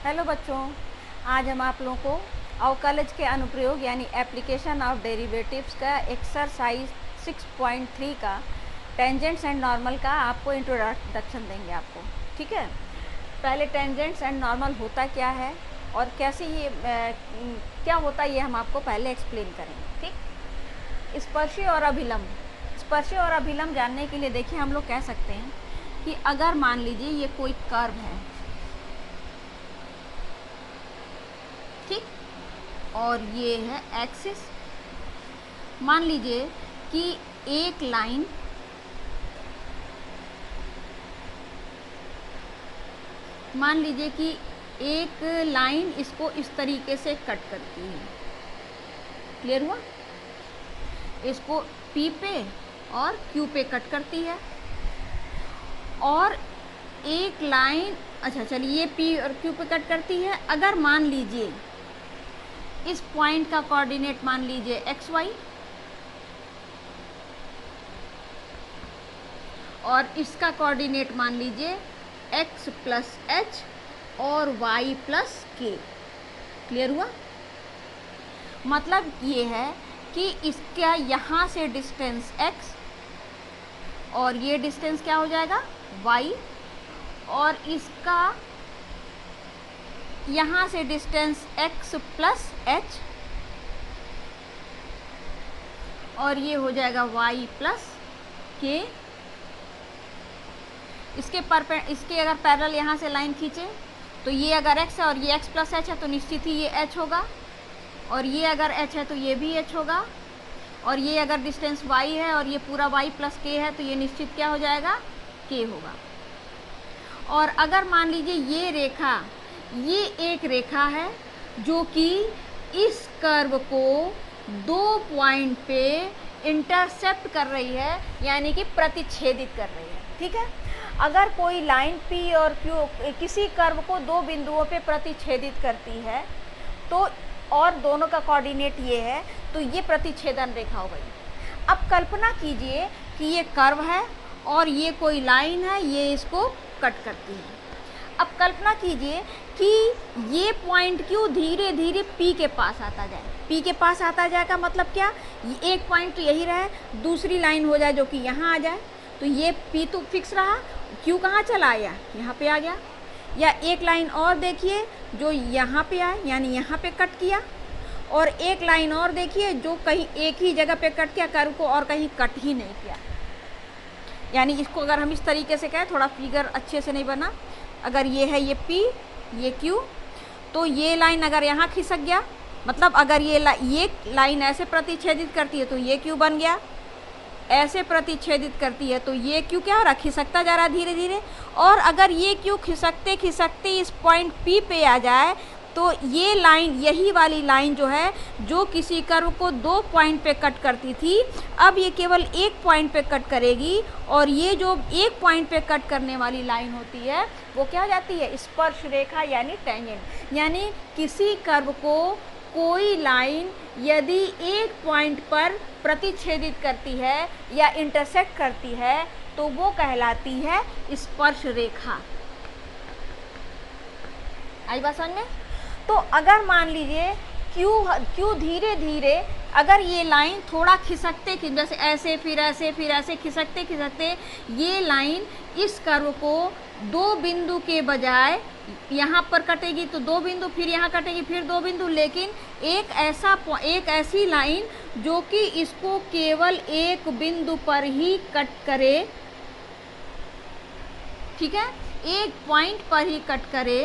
Hello बच्चों, आज हम आप लोगों को अवकलज के अनुप्रयोग यानी एप्लीकेशन ऑफ डेरिवेटिव्स का एक्सरसाइज 6.3 का टेंजेंट्स एंड नॉर्मल का आपको इंट्रोडक्शन देंगे आपको। ठीक है, पहले टेंजेंट्स एंड नॉर्मल होता क्या है और कैसे ये क्या होता है ये हम आपको पहले एक्सप्लेन करेंगे। ठीक, स्पर्शी और अभिलंब। स्पर्शी और अभिलंब जानने के लिए देखिए हम लोग कह सकते हैं कि अगर मान लीजिए ये कोई कर्व है, ठीक, और ये है एक्सिस। मान लीजिए कि एक लाइन इसको इस तरीके से कट करती है। क्लियर हुआ? इसको P पे और Q पे कट करती है और एक लाइन, अच्छा चलिए ये P और Q पे कट करती है। अगर मान लीजिए इस पॉइंट का कोऑर्डिनेट मान लीजिए XY और इसका कोऑर्डिनेट मान लीजिए x प्लस h और y प्लस k। क्लियर हुआ? मतलब ये है कि इसका यहाँ से डिस्टेंस x और ये डिस्टेंस क्या हो जाएगा y, और इसका यहाँ से डिस्टेंस x प्लस h और ये हो जाएगा y प्लस k। इसके अगर पैरेलल यहाँ से लाइन खींचे तो ये अगर x है और ये x प्लस h है तो निश्चित ही ये h होगा, और ये अगर h है तो ये भी h होगा, और ये अगर डिस्टेंस y है और ये पूरा y प्लस k है तो ये निश्चित क्या हो जाएगा k होगा। और अगर मान लीजिए ये एक रेखा है जो कि इस कर्व को दो पॉइंट पे इंटरसेप्ट कर रही है, यानी कि प्रतिच्छेदित कर रही है। ठीक है, अगर कोई लाइन P और Q किसी कर्व को दो बिंदुओं पे प्रतिच्छेदित करती है तो और दोनों का कोऑर्डिनेट ये है तो ये प्रतिच्छेदन रेखा हो गई। अब कल्पना कीजिए कि ये कर्व है और ये कोई लाइन है, ये इसको कट करती है। अब कल्पना कीजिए कि ये पॉइंट Q धीरे धीरे P के पास आता जाए। P के पास आता जाए का मतलब क्या, ये एक पॉइंट तो यही रहे, दूसरी लाइन हो जाए जो कि यहाँ आ जाए, तो ये P तो फिक्स रहा, Q कहाँ चला आया, यहाँ पे आ गया। या एक लाइन और देखिए जो यहाँ पे आए, यानी यहाँ पे कट किया, और एक लाइन और देखिए जो कहीं एक ही जगह पे कट किया कर्व को और कहीं कट ही नहीं किया। यानी इसको अगर हम इस तरीके से कहें, थोड़ा फिगर अच्छे से नहीं बना, अगर ये है ये P ये Q, तो ये लाइन अगर यहाँ खिसक गया, मतलब अगर ये लाइन ऐसे प्रतिच्छेदित करती है तो ये Q बन गया, ऐसे प्रतिच्छेदित करती है तो ये Q क्या हो रहा, खिसकता जा रहा है धीरे धीरे। और अगर ये Q खिसकते खिसकते इस पॉइंट P पे आ जाए तो ये लाइन, यही वाली लाइन जो है जो किसी कर्व को दो पॉइंट पे कट करती थी, अब ये केवल एक पॉइंट पे कट करेगी, और ये जो एक पॉइंट पे कट करने वाली लाइन होती है वो क्या हो जाती है, स्पर्श रेखा यानी टेंजेंट। यानी किसी कर्व को कोई लाइन यदि एक पॉइंट पर प्रतिच्छेदित करती है या इंटरसेक्ट करती है तो वो कहलाती है स्पर्श रेखा। आई बात समझ में? तो अगर मान लीजिए Q धीरे धीरे, अगर ये लाइन थोड़ा खिसकते कि जैसे ऐसे फिर ऐसे खिसकते खिसकते ये लाइन इस कर्व को दो बिंदु के बजाय यहाँ पर कटेगी तो दो बिंदु, फिर यहाँ कटेगी फिर दो बिंदु, लेकिन एक ऐसी लाइन जो कि इसको केवल एक बिंदु पर ही कट करे, ठीक है, एक पॉइंट पर ही कट करे,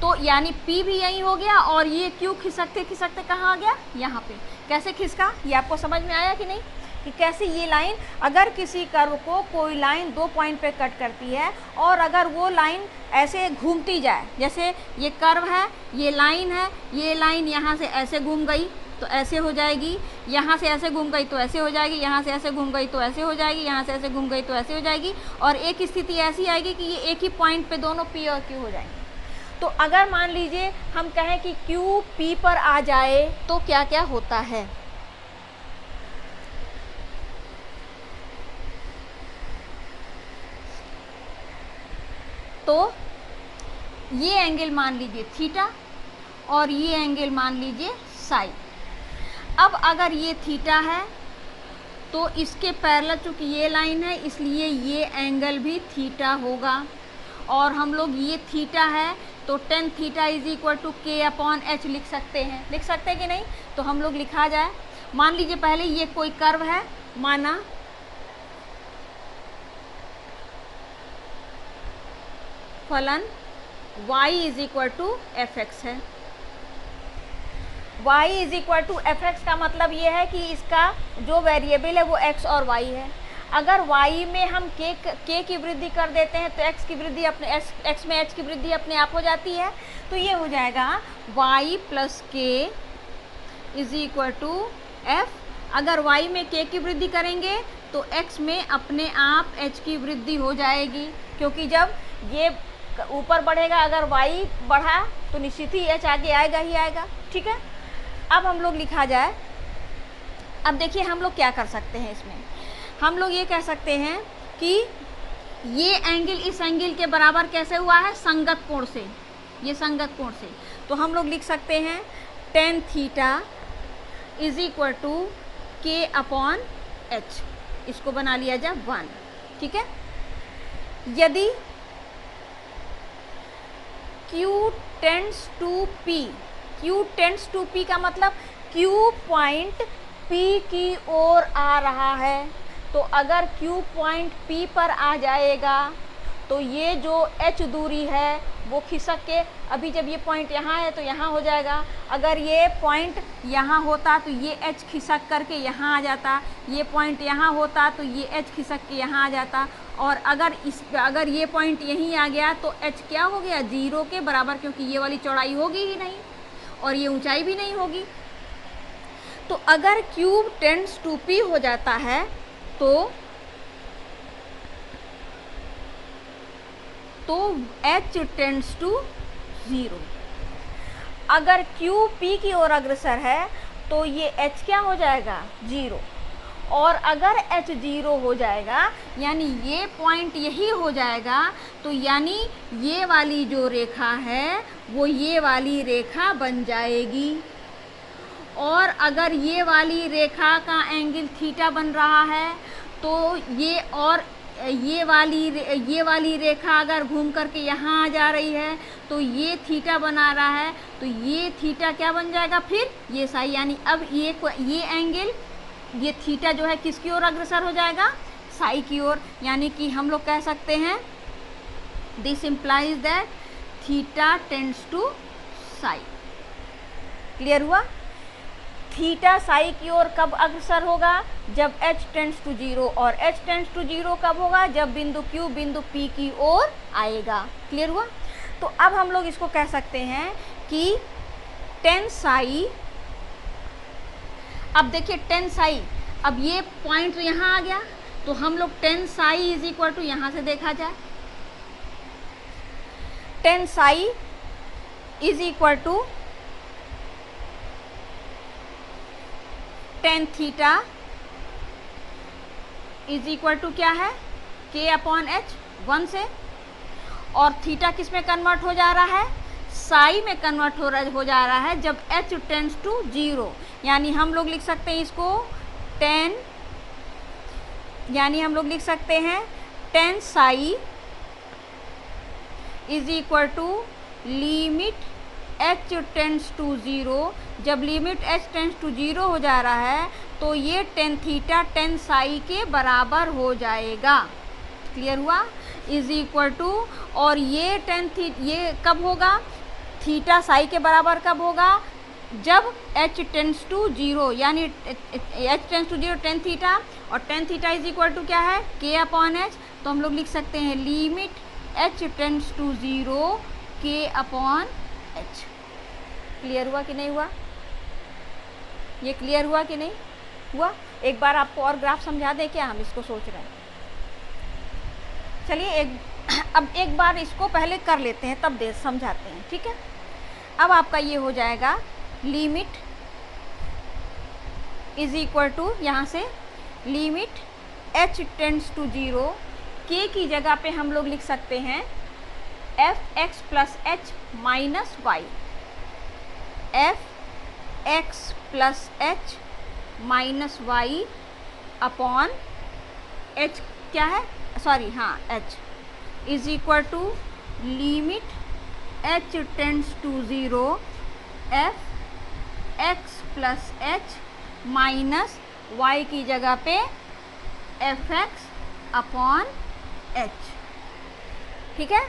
तो यानी P भी यही हो गया और ये Q खिसकते खिसकते कहाँ आ गया, यहाँ पे। कैसे खिसका, ये आपको समझ में आया कि नहीं, कि कैसे ये लाइन, अगर किसी कर्व को कोई लाइन दो पॉइंट पे कट करती है और अगर वो लाइन ऐसे घूमती जाए, जैसे ये कर्व है, ये लाइन है, ये लाइन यहाँ से ऐसे घूम गई तो ऐसे हो जाएगी, यहाँ से ऐसे घूम गई तो ऐसे हो जाएगी, यहाँ से ऐसे घूम गई तो ऐसे हो जाएगी, यहाँ से ऐसे घूम गई तो ऐसे हो जाएगी, और एक स्थिति ऐसी आएगी कि ये एक ही पॉइंट पे दोनों P और Q हो जाएंगे। तो अगर मान लीजिए हम कहें कि Q P पर आ जाए तो क्या क्या होता है, तो ये एंगल मान लीजिए थीटा और ये एंगल मान लीजिए साई। अब अगर ये थीटा है तो इसके पैरेलल चूँकि ये लाइन है इसलिए ये एंगल भी थीटा होगा, और हम लोग ये थीटा है तो tan theta is equal to k upon h लिख सकते हैं। लिख सकते हैं कि नहीं? तो हम लोग लिखा जाए, मान लीजिए पहले ये कोई कर्व है, माना फलन y is equal to f x है। y is equal to f x का मतलब ये है कि इसका जो वेरिएबल है वो x और y है। अगर y में हम k की वृद्धि कर देते हैं तो x की वृद्धि अपने x में h की वृद्धि अपने आप हो जाती है। तो ये हो जाएगा y plus k is equal to f. अगर y में k की वृद्धि करेंगे तो x में अपने आप h की वृद्धि हो जाएगी, क्योंकि जब ये ऊपर बढ़ेगा, अगर y बढ़ा तो निश्चित ही h आगे आएगा ही आएगा। ठीक है, अब हम लोग लिखा जाए, अब देखिए हम लोग क्या कर सकते हैं इसमें, हम लोग ये कह सकते हैं कि ये एंगल इस एंगल के बराबर कैसे हुआ है? संगत कोण से, ये संगत कोण से। तो हम लोग लिख सकते हैं tan theta is equal to k upon h, इसको बना लिया जाए 1। ठीक है, यदि Q tends to P, Q tends to P का मतलब Q पॉइंट P की ओर आ रहा है, तो अगर Q पॉइंट P पर आ जाएगा तो ये जो H दूरी है वो खिसक के, अभी जब ये पॉइंट यहाँ है तो यहाँ हो जाएगा, अगर ये पॉइंट यहाँ होता तो ये H खिसक करके यहाँ आ जाता, ये पॉइंट यहाँ होता तो ये H खिसक के यहाँ आ जाता, और अगर ये पॉइंट यहीं आ गया तो H क्या हो गया? 0 के बराबर, क्योंकि ये वाली चौड़ाई होगी ही नहीं और ये ऊंचाई भी नहीं होगी। तो अगर Q टेंड्स टू P हो जाता है तो H टेंड्स टू 0। अगर Q P की ओर अग्रसर है तो ये H क्या हो जाएगा? 0। और अगर H 0 हो जाएगा यानी ये पॉइंट यही हो जाएगा, तो यानी ये वाली जो रेखा है वो ये वाली रेखा बन जाएगी। और अगर ये वाली रेखा का एंगल थीटा बन रहा है तो ये वाली रेखा अगर घूम करके यहाँ आ जा रही है तो ये थीटा बना रहा है, तो ये थीटा क्या बन जाएगा? फिर ये साई, यानी अब ये एंगल, ये थीटा जो है किसकी ओर अग्रसर हो जाएगा? साई की ओर। यानी कि हम लोग कह सकते हैं this implies that theta tends to psi. Clear हुआ? थीटा साई की ओर कब अग्रसर होगा? जब h टेंड्स टू 0, और h टेंड्स टू 0 कब होगा? जब बिंदु Q बिंदु P की ओर आएगा। क्लियर हुआ? तो अब हम लोग इसको कह सकते हैं कि tan साई, अब देखिए tan साई, अब ये पॉइंट यहाँ आ गया तो हम लोग tan psi is equal to, यहाँ से देखा जाए, tan psi is equal to tan theta is equal to क्या है? k अपॉन h 1 से, और थीटा किस में कन्वर्ट हो जा रहा है? साई में कन्वर्ट हो जा रहा है जब h टेंड्स टू 0। यानी हम लोग लिख सकते हैं इसको tan, यानी हम लोग लिख सकते हैं tan psi is equal to limit h tends to 0। जब लिमिट h टेंड्स टू 0 हो जा रहा है तो ये tan थीटा tan साई के बराबर हो जाएगा। क्लियर हुआ? इज इक्वल टू, और ये ये कब होगा? थीटा साई के बराबर कब होगा? जब h टेंड्स टू 0, यानी h tends to 0 tan theta, और tan theta is equal to क्या है? k upon h। तो हम लोग लिख सकते हैं limit h tends to 0 k upon h। Clear हुआ कि नहीं हुआ? ये क्लियर हुआ कि नहीं हुआ? एक बार आपको और ग्राफ समझा दें क्या? हम इसको सोच रहे हैं। चलिए अब एक बार इसको पहले कर लेते हैं तब समझाते हैं। ठीक है, अब आपका ये हो जाएगा लिमिट इज इक्वल टू, यहाँ से limit h tends to 0, k की जगह पे हम लोग लिख सकते हैं f x plus h minus y, f x plus h minus y upon h क्या है, सॉरी हाँ h is equal to limit h tends to 0 f x plus h minus y की जगह पे एफ एक्स अपॉन एच, ठीक है।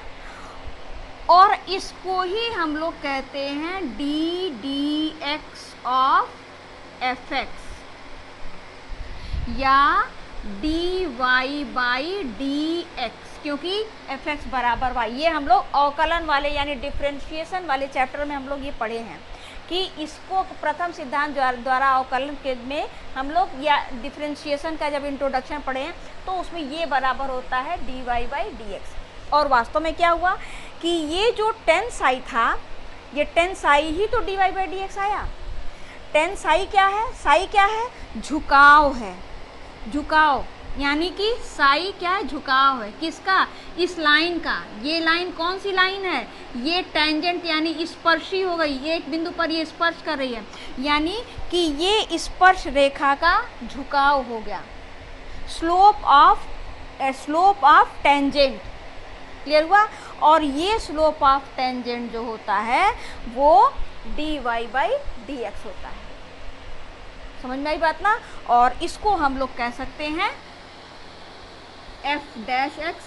और इसको ही हम लोग कहते हैं D D X of F X या D Y by D X, क्योंकि एफ एक्स बराबर वाई। ये हम लोग अवकलन वाले यानी डिफ्रेंशिएशन वाले चैप्टर में हम लोग ये पढ़े हैं कि इसको प्रथम सिद्धांत द्वारा अवकलन के में हम लोग या डिफ्रेंशिएशन का जब इंट्रोडक्शन पढ़े हैं तो उसमें ये बराबर होता है d Y by D x. और वास्तव में क्या हुआ कि ये जो टेन साई था, ये टेन साई ही तो d Y by D x आया। टेन साई क्या है, साई क्या है, झुकाव है, झुकाव यानी कि साई क्या है, झुकाव है, किसका, इस लाइन का। ये लाइन कौन सी लाइन है, ये टेंजेंट यानी स्पर्शी हो गई, एक बिंदु पर ये स्पर्श कर रही है, यानी कि ये स्पर्श रेखा का झुकाव हो गया, स्लोप ऑफ टेंजेंट, क्लियर हुआ। और ये स्लोप ऑफ टेंजेंट जो होता है वो d Y by D x होता है, समझ में आई बात ना। और इसको हम लोग कह सकते हैं एफ डैश एक्स,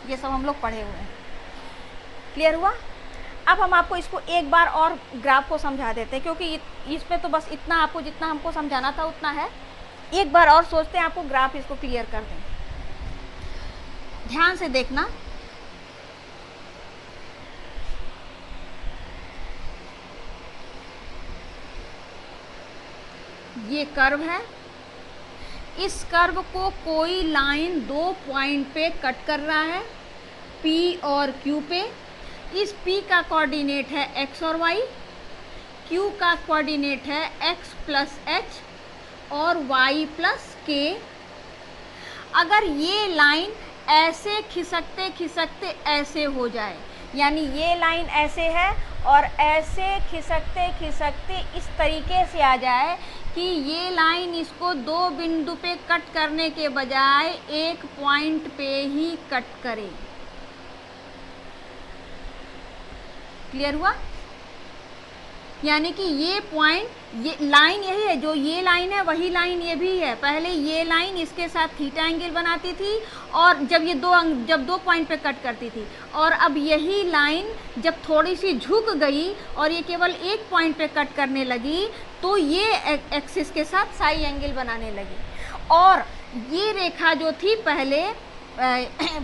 ये सब हम लोग पढ़े हुए हैं, क्लियर हुआ। अब हम आपको इसको एक बार और ग्राफ को समझा देते हैं, क्योंकि इसमें तो बस इतना आपको जितना हमको समझाना था उतना है। एक बार और सोचते हैं आपको ग्राफ इसको क्लियर कर दें, ध्यान से देखना। ये कर्व है, इस कर्व को कोई लाइन दो पॉइंट पे कट कर रहा है, P और Q पे। इस P का कोऑर्डिनेट है x और y, Q का कोऑर्डिनेट है x प्लस h और y प्लस k। अगर ये लाइन ऐसे खिसकते खिसकते ऐसे हो जाए, यानी ये लाइन ऐसे है और ऐसे खिसकते खिसकते इस तरीके से आ जाए कि ये लाइन इसको दो बिंदु पे कट करने के बजाय एक पॉइंट पे ही कट करे, क्लियर हुआ। यानी कि ये पॉइंट, ये लाइन यही है, जो ये लाइन है वही लाइन ये भी है। पहले ये लाइन इसके साथ थीटा एंगल बनाती थी और जब दो पॉइंट पे कट करती थी, और अब यही लाइन जब थोड़ी सी झुक गई और ये केवल एक पॉइंट पे कट करने लगी तो ये एक्सिस के साथ साई एंगल बनाने लगी। और ये रेखा जो थी पहले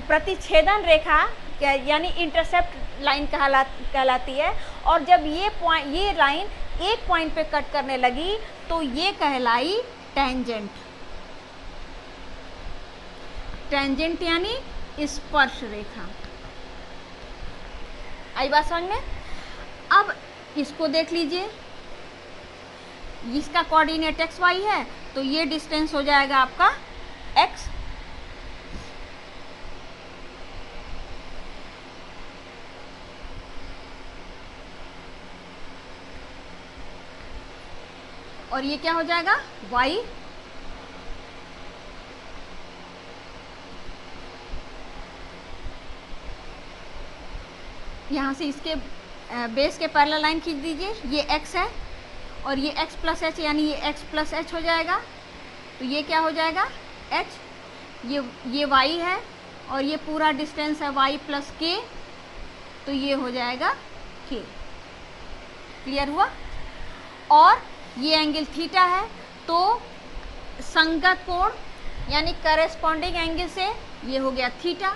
प्रतिच्छेदन रेखा यानी इंटरसेप्ट लाइन कहलाती है, और जब ये लाइन एक पॉइंट पे कट करने लगी तो ये कहलाई टेंजेंट। टेंजेंट यानी स्पर्श रेखा, आई बात समझ में। अब इसको देख लीजिए, इसका कोऑर्डिनेट एक्स वाई है तो ये डिस्टेंस हो जाएगा आपका x, और ये क्या हो जाएगा y, यहाँ से इसके बेस के पैरेलल लाइन खींच दीजिए, ये x है और ये x प्लस एच यानी ये x प्लस एच हो जाएगा, तो ये क्या हो जाएगा h, ये y है और ये पूरा डिस्टेंस है y प्लस k, तो ये हो जाएगा k, क्लियर हुआ। और ये एंगल थीटा है तो संगत कोण यानी करेस्पॉन्डिंग एंगल से ये हो गया थीटा,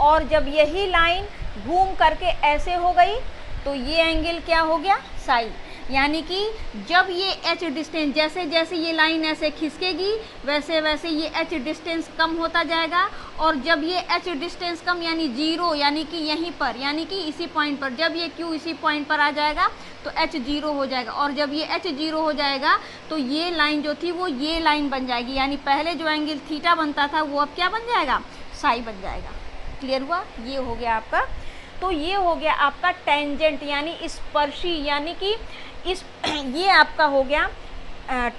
और जब यही लाइन घूम करके ऐसे हो गई तो ये एंगल क्या हो गया साई, यानी कि जब ये h डिस्टेंस, जैसे जैसे ये लाइन ऐसे खिसकेगी वैसे वैसे ये h डिस्टेंस कम होता जाएगा, और जब ये h डिस्टेंस कम यानी जीरो, यानी कि यहीं पर, यानी कि इसी पॉइंट पर, जब ये q इसी पॉइंट पर आ जाएगा तो h जीरो हो जाएगा, और जब ये h जीरो हो जाएगा तो ये लाइन जो थी वो ये लाइन बन जाएगी, यानी पहले जो एंगल थीटा बनता था वो अब क्या बन जाएगा साई बन जाएगा, क्लियर हुआ। ये हो गया आपका तो ये हो गया आपका टेंजेंट यानी स्पर्शी, यानी कि इस ये आपका हो गया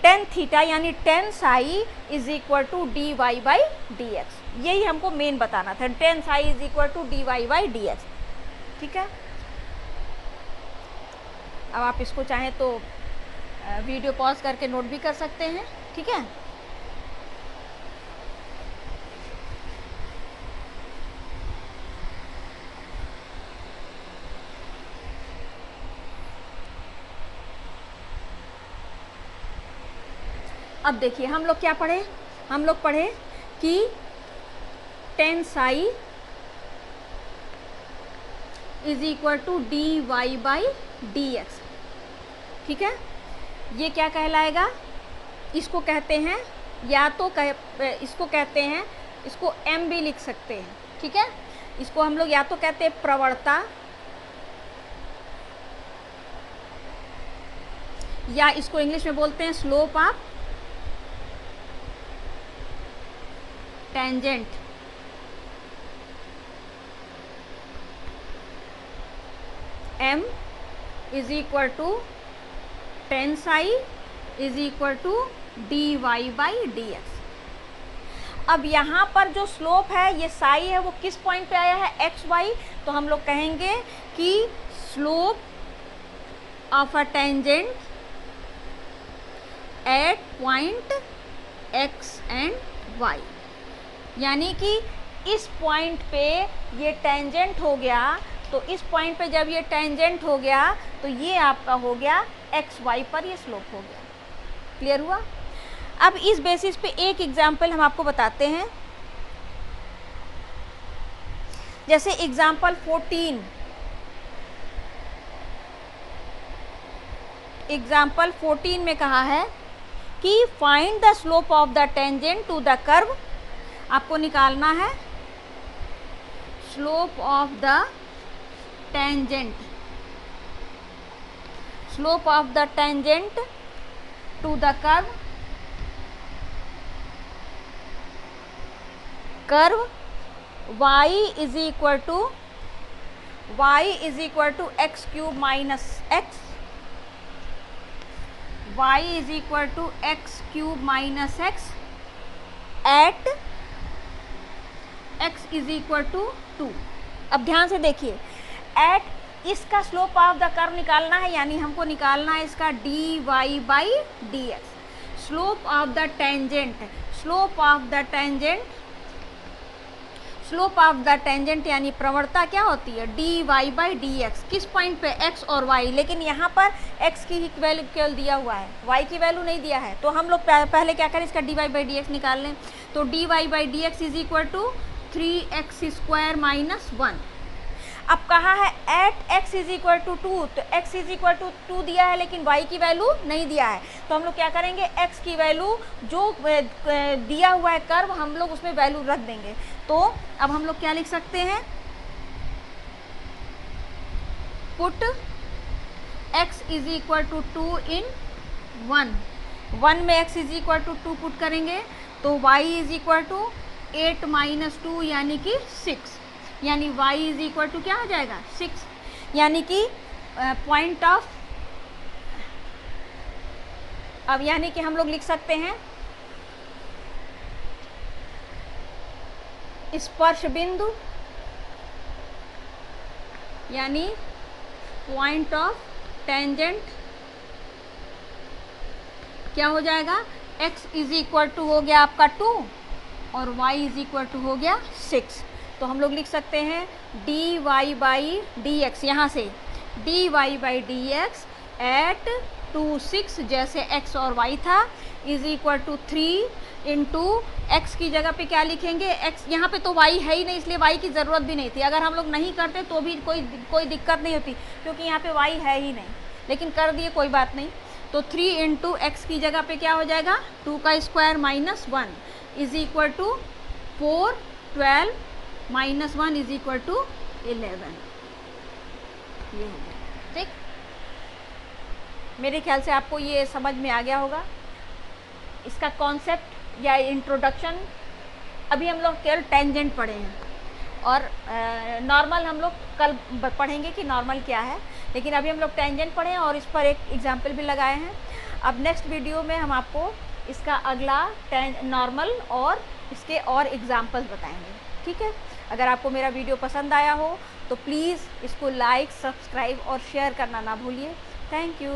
टेन थीटा यानी tan psi is equal to d Y by D x. यही हमको मेन बताना था, tan psi is equal to d Y by D x. ठीक है, अब आप इसको चाहें तो वीडियो पॉज करके नोट भी कर सकते हैं। ठीक है, अब देखिए हम लोग क्या पढ़े, हम लोग पढ़े कि tan psi is equal to d Y by D x. ठीक है, ये क्या कहलाएगा, इसको कहते हैं या तो इसको कहते हैं, इसको एम भी लिख सकते हैं। ठीक है, इसको हम लोग या तो कहते हैं प्रवणता या इसको इंग्लिश में बोलते हैं slope of tangent. m is equal to tan psi is equal to d Y by D x. अब यहाँ पर जो स्लोप है ये साई है, वो किस पॉइंट पे आया है, एक्स वाई। तो हम लोग कहेंगे कि slope of a tangent at point x and y, यानी कि इस पॉइंट पे ये टेंजेंट हो गया, तो इस पॉइंट पे जब ये टेंजेंट हो गया तो ये आपका हो गया एक्स वाई पर ये स्लोप हो गया। क्लियर हुआ। अब इस बेसिस पे एक एग्जाम्पल हम आपको बताते हैं, जैसे एग्जाम्पल 14, एग्जाम्पल 14 में कहा है कि find the slope of the tangent to the curve. आपको निकालना है slope of the tangent, slope of the tangent to the curve, curve y is equal to x cube minus x, y is equal to x cube minus x at x is equal to 2। अब ध्यान से देखिए, eight इसका slope of the curve निकालना है, यानी हमको निकालना है इसका d Y by D x. Slope of the tangent, slope of the tangent, slope of the tangent यानी प्रवणता क्या होती है, d Y by D x. किस पॉइंट पे, एक्स और वाई, लेकिन यहाँ पर एक्स की ही वैल्यू केवल दिया हुआ है, वाई की वैल्यू नहीं दिया है। तो हम लोग पहले क्या करें, इसका d Y by D x निकाल लें। तो d Y by D x is equal to 3x² minus 1। अब कहा है at x is equal to 2, तो x इज इक्वल टू 2 दिया है लेकिन y की वैल्यू नहीं दिया है। तो हम लोग क्या करेंगे, x की वैल्यू जो दिया हुआ है कर्व, हम लोग उसमें वैल्यू रख देंगे। तो अब हम लोग क्या लिख सकते हैं, put x is equal to 2 in 1, 1 में x is equal to 2 put करेंगे तो y is equal to 8 minus 2 यानी कि 6, यानी y इज इक्वल टू क्या हो जाएगा 6, यानी कि पॉइंट ऑफ, अब यानी कि हम लोग लिख सकते हैं स्पर्श बिंदु, यानी पॉइंट ऑफ टेंजेंट क्या हो जाएगा, x इज इक्वल टू हो गया आपका 2 और y इज इक्वल टू हो गया 6। तो हम लोग लिख सकते हैं d Y by D x, यहाँ से d Y by D x at 2 6 जैसे x और y था is equal to 3 into x की जगह पे क्या लिखेंगे, x, यहाँ पे तो y है ही नहीं इसलिए y की ज़रूरत भी नहीं थी। अगर हम लोग नहीं करते तो भी कोई दिक्कत नहीं होती क्योंकि यहाँ पे y है ही नहीं, लेकिन कर दिए कोई बात नहीं। तो 3 इंटू एक्स की जगह पे क्या हो जाएगा 2 का square minus 1 is equal to 4, 12 minus 1 is equal to 11। ये हो गया, ठीक। मेरे ख्याल से आपको ये समझ में आ गया होगा इसका कॉन्सेप्ट या इंट्रोडक्शन। अभी हम लोग केवल टेंजेंट पढ़े हैं। और नॉर्मल हम लोग कल पढ़ेंगे कि नॉर्मल क्या है, लेकिन अभी हम लोग टेंजेंट पढ़े हैं और इस पर एक एग्जाम्पल भी लगाए हैं। अब नेक्स्ट वीडियो में हम आपको इसका अगला नॉर्मल और इसके और एग्जाम्पल्स बताएंगे, ठीक है। अगर आपको मेरा वीडियो पसंद आया हो तो प्लीज़ इसको लाइक, सब्सक्राइब और शेयर करना ना भूलिए। Thank you.